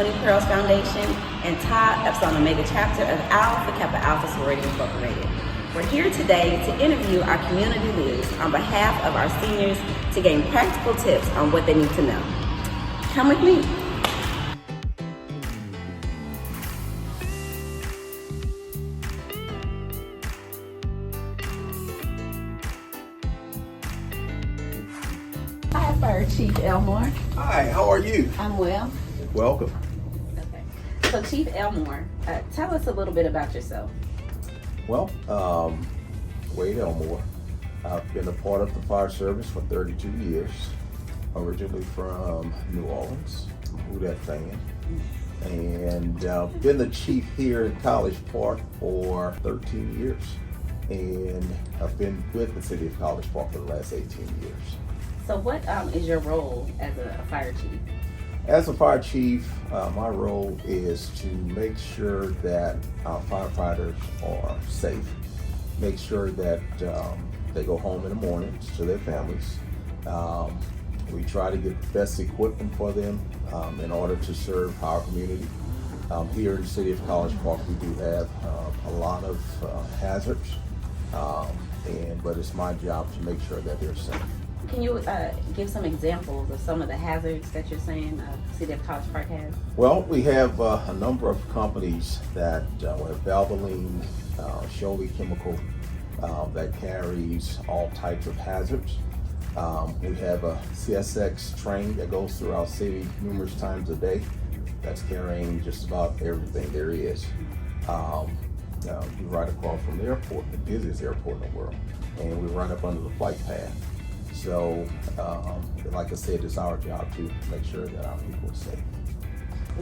Honey Pearls Foundation and top Epsilon Omega chapter of Alpha Kappa Alpha Sorority Incorporated. We're here today to interview our community leaders on behalf of our seniors to gain practical tips on what they need to know. Come with me. Hi, Fire Chief Elmore. Hi, how are you? I'm well. Welcome. Okay. So Chief Elmore, tell us a little bit about yourself. Well, Wade Elmore. I've been a part of the fire service for 32 years. Originally from New Orleans, who that fan. And been the chief here in College Park for 13 years. And I've been with the city of College Park for the last 18 years. So what is your role as a fire chief? As a fire chief, my role is to make sure that our firefighters are safe, make sure that they go home in the mornings to their families. We try to get the best equipment for them in order to serve our community. Here in the city of College Park, we do have a lot of hazards, but it's my job to make sure that they're safe. Can you give some examples of some of the hazards that you're saying the city of College Park has? Well, we have a number of companies that have Valvoline, Sholey Chemical, that carries all types of hazards. We have a CSX train that goes through our city numerous times a day that's carrying just about everything there is. We ride across from the airport, the busiest airport in the world, and we run up under the flight path. So, like I said, it's our job to make sure that our people are safe.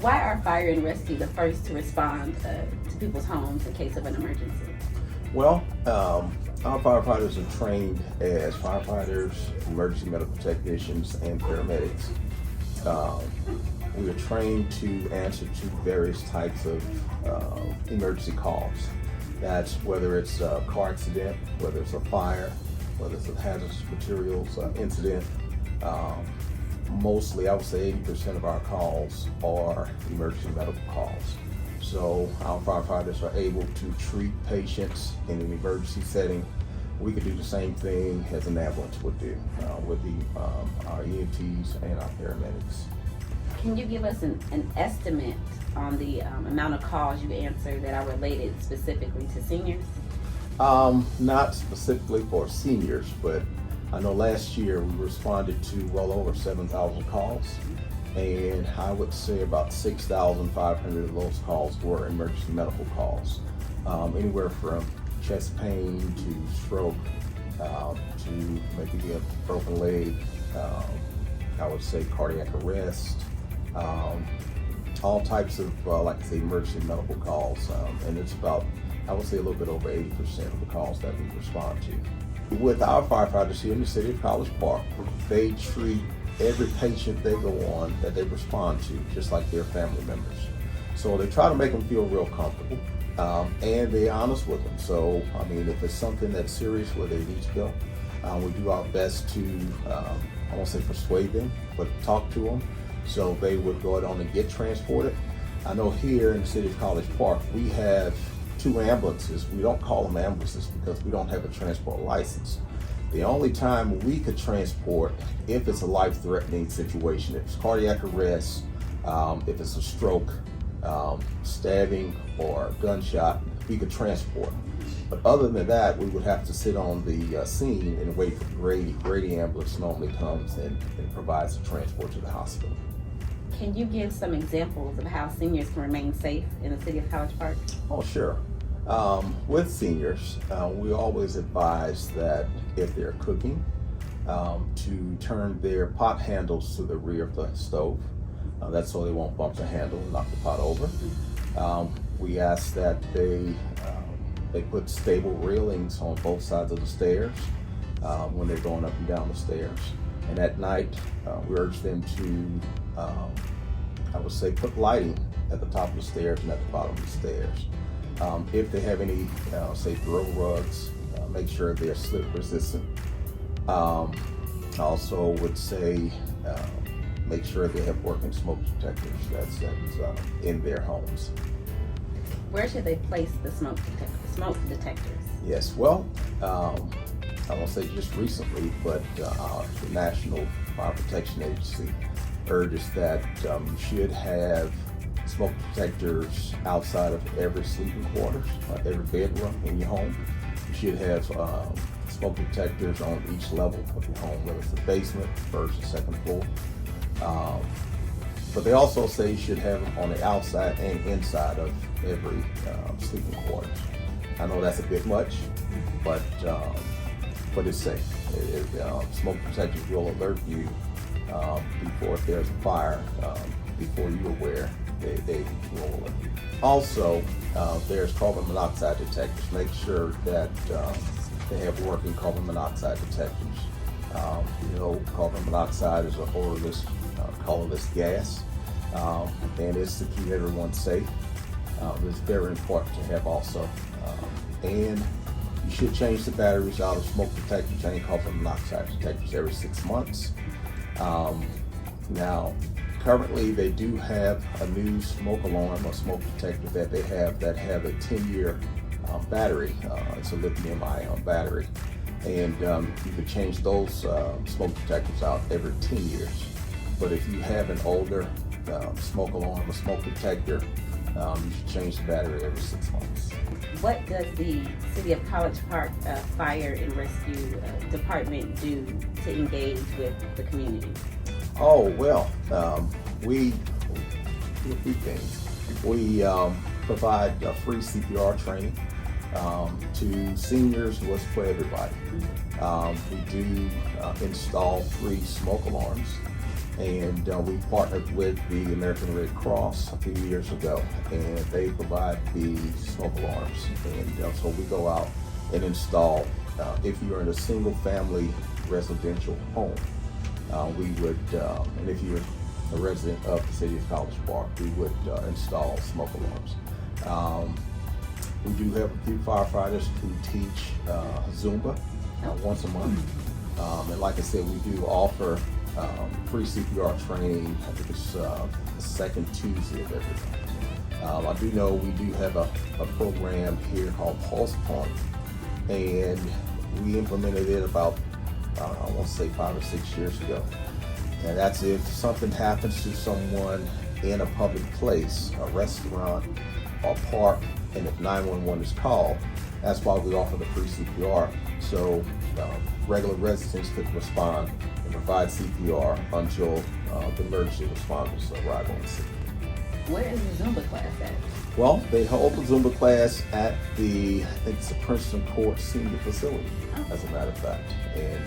Why are fire and rescue the first to respond to people's homes in case of an emergency? Well, our firefighters are trained as firefighters, emergency medical technicians, and paramedics. We are trained to answer to various types of emergency calls. That's whether it's a car accident, whether it's a fire, whether it's a hazardous materials incident. Mostly, I would say 80% of our calls are emergency medical calls. So our firefighters are able to treat patients in an emergency setting. We could do the same thing as an ambulance would do with our EMTs and our paramedics. Can you give us an estimate on the amount of calls you answer that are related specifically to seniors? Not specifically for seniors, but I know last year we responded to well over 7,000 calls, and I would say about 6,500 of those calls were emergency medical calls. Anywhere from chest pain to stroke to maybe a broken leg, I would say cardiac arrest, all types of, like I say, emergency medical calls, and it's about, I would say, a little bit over 80% of the calls that we respond to. With our firefighters here in the city of College Park, they treat every patient they go on that they respond to just like their family members. So they try to make them feel real comfortable, and they're honest with them. So, I mean, if it's something that's serious where they need to go, we do our best to, I won't say persuade them, but talk to them so they would go on and get transported. I know here in the city of College Park, we have 2 ambulances. We don't call them ambulances because we don't have a transport license. The only time we could transport if it's a life-threatening situation, if it's cardiac arrest, if it's a stroke, stabbing, or gunshot, we could transport. But other than that, we would have to sit on the scene and wait for Grady. Grady ambulance normally comes and provides the transport to the hospital. Can you give some examples of how seniors can remain safe in the city of College Park? Oh, sure. With seniors, we always advise that if they're cooking, to turn their pot handles to the rear of the stove. That's so they won't bump the handle and knock the pot over. We ask that they put stable railings on both sides of the stairs when they're going up and down the stairs. And at night, we urge them to, I would say, put lighting at the top of the stairs and at the bottom of the stairs. If they have any, say, throw rugs, make sure they're slip resistant. Also would say make sure they have working smoke detectors that's in their homes. Where should they place the smoke detectors? Yes, well, I won't say just recently, but the National Fire Protection Agency urges that you should have smoke detectors outside of every sleeping quarters, every bedroom in your home. You should have smoke detectors on each level of your home, whether it's the basement, first and second floor. But they also say you should have them on the outside and inside of every sleeping quarters. I know that's a bit much, but it's safe. Smoke detectors will alert you before if there's a fire, before you're aware, they will alert you. Also, there's carbon monoxide detectors. Make sure that they have working carbon monoxide detectors. Carbon monoxide is a odorless, colorless gas, and it's to keep everyone safe. It's very important to have also. And you should change the batteries out of smoke detectors and carbon monoxide detectors every 6 months. Now, currently they do have a new smoke alarm or smoke detector that they have a 10-year battery. It's a lithium-ion battery, and you could change those smoke detectors out every 10 years. But if you have an older smoke alarm or smoke detector, you should change the battery every 6 months. What does the City of College Park Fire and Rescue Department do to engage with the community? Oh, well, we do a few things. We provide free CPR training to seniors, was for everybody. We do install free smoke alarms, and we partnered with the American Red Cross a few years ago, and they provide the smoke alarms. And so we go out and install, if you're in a single family residential home, we would, and if you're a resident of the City of College Park, we would install smoke alarms. We do have a few firefighters who teach Zumba once a month. And like I said, we do offer free CPR training. I think it's the second Tuesday of every month. I do know we do have a program here called Pulse Point, and we implemented it about, I want to say 5 or 6 years ago. And that's if something happens to someone in a public place, a restaurant or park, and if 911 is called, that's why we offer the free CPR. So regular residents could respond and provide CPR until the emergency responders arrive on the scene. Where is the Zumba class at? Well, they hold the Zumba class at I think it's the Princeton Court Senior Facility, as a matter of fact. And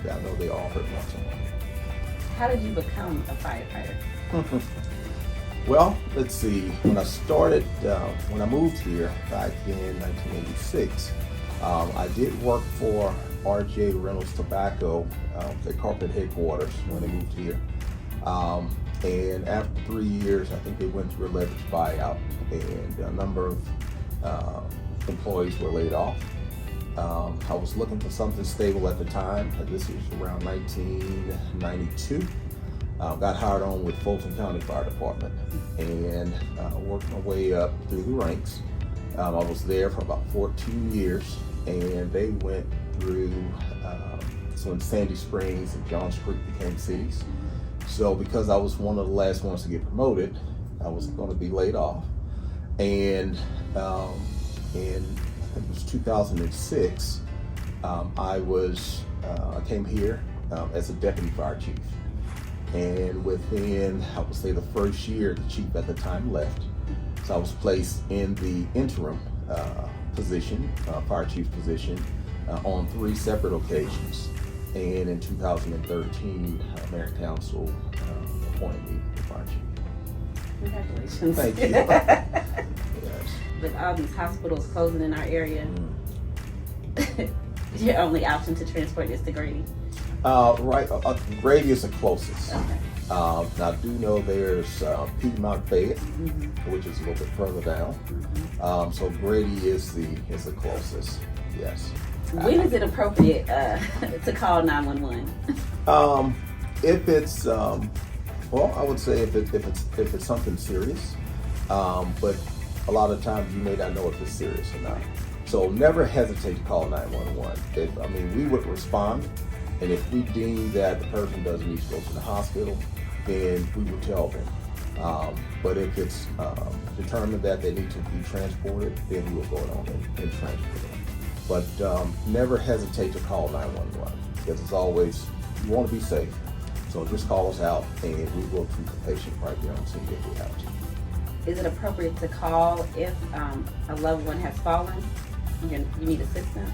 I know they offer it once a month. How did you become a firefighter? Well, let's see. When I started, when I moved here back in 1986, I did work for R.J. Reynolds Tobacco, their corporate headquarters, when they moved here. And after 3 years, I think they went through a leveraged buyout, and a number of employees were laid off. I was looking for something stable at the time. This was around 1992. Got hired on with Fulton County Fire Department, and worked my way up through the ranks. I was there for about 14 years, and they went through, so when Sandy Springs and Johns Creek became cities. So because I was one of the last ones to get promoted, I was going to be laid off. And in, I think it was 2006, I came here as a deputy fire chief. And within, I would say, the first year, the chief at the time left. So I was placed in the interim position, fire chief position, on 3 separate occasions. And in 2013, Mayor and Council appointed me the fire chief. Congratulations. Thank you. Yes. With all these hospitals closing in our area, your only option to transport is to Grady. Right, Grady is the closest. Okay. Now I do know there's Piedmont Fayette, which is a little bit further down. So Grady is the closest. Yes. When is it appropriate to call 911? If it's Well, I would say if it's something serious, but a lot of times you may not know if it's serious or not. So never hesitate to call 911. We would respond, and if we deem that the person doesn't need to go to the hospital, then we will tell them. But if it's determined that they need to be transported, then we will go on and transport them. But never hesitate to call 911, because it's always, you want to be safe. So just call us out, and we will treat the patient right there on scene if we have to. Is it appropriate to call if a loved one has fallen? You need assistance?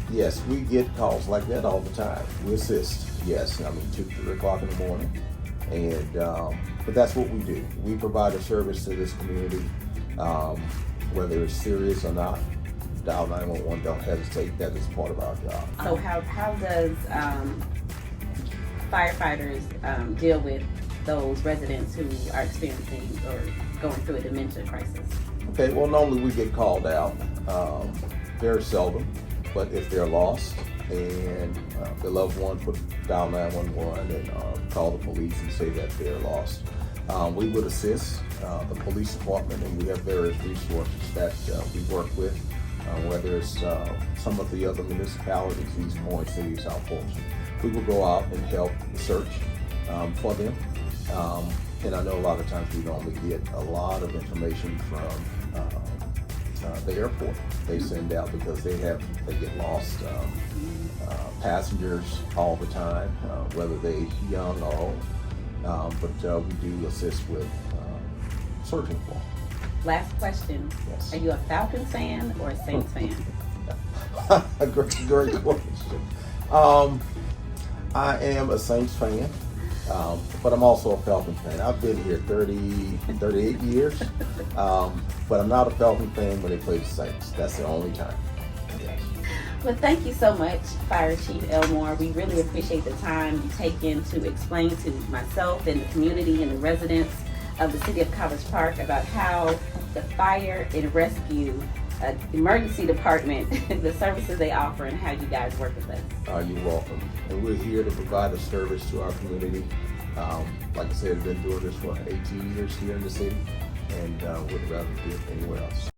Yes, we get calls like that all the time. We assist, yes. 2, 3 o'clock in the morning. And but that's what we do. We provide a service to this community, whether it's serious or not. Dial 911, don't hesitate. That is part of our job. So how does firefighters deal with those residents who are experiencing or going through a dementia crisis? Okay, well, normally we get called out, very seldom, but if they're lost and the loved one would dial 911 and call the police and say that they're lost, we would assist the police department, and we have various resources that we work with, whether it's some of the other municipalities, East Point, City, South Portland. We will go out and help search for them. And I know a lot of times we normally get a lot of information from the airport. They send out because they get lost passengers all the time, whether they young or old. But we do assist with searching for them. Last question. Yes. Are you a Falcons fan or a Saints fan? A great question. I am a Saints fan, but I'm also a Falcons fan. I've been here 38 years, but I'm not a Falcon fan when they play the Saints. That's the only time. Yes. Well, thank you so much, Fire Chief Elmore. We really appreciate the time you taken to explain to myself and the community and the residents of the City of College Park about how the fire and rescue emergency department, the services they offer, and how you guys work with us. You're welcome. And we're here to provide a service to our community. Like I said, I've been doing this for 18 years here in the city, and would rather do it anywhere else.